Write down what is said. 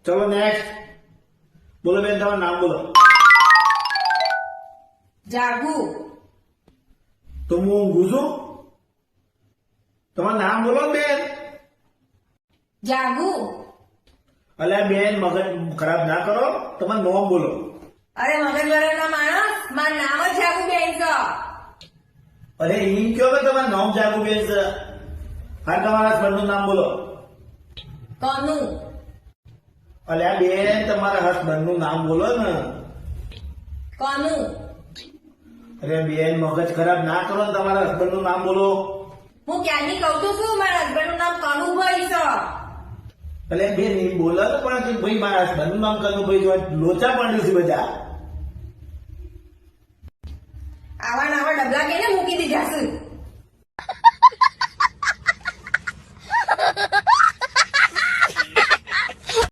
ચલો નેક્સ્ટ. બોલો બેન, તમારું નામ બોલો. જાગુ. તો હું ઊંઘું છું? તમારું નામ બોલો ને બેન. જાગુ. અલ્યા બેન, મગજ ખરાબ ના કરો, તમારું નામ બોલો. અરે મગજ વગરના માણસ, મારું નામ જ જાગુ બેન છે. અરે એમ કયો કે તમારું નામ જાગુ બેન છે. હા, તમારા હસબન્ડનું નામ બોલો. કનુ. અલ્યા બેન, તમારા હસબન્ડનું નામ બોલો ને. કનુ. અરે બેન, મગજ ખરાબ ના કરો ને, તમારા હસબન્ડનું નામ બોલો. હું ક્યાંની કહું તો છું, મારા હસબન્ડનું નામ કનુભાઈ છે. એટલે બેન એમ બોલો ને, પણ કે ભાઈ મારા હસબન્ડનું નામ કનુભાઈ છે, લોચા પડ્યું છે બધા. આવા ને આવા ડબલા કેને મૂકી દીધા છે.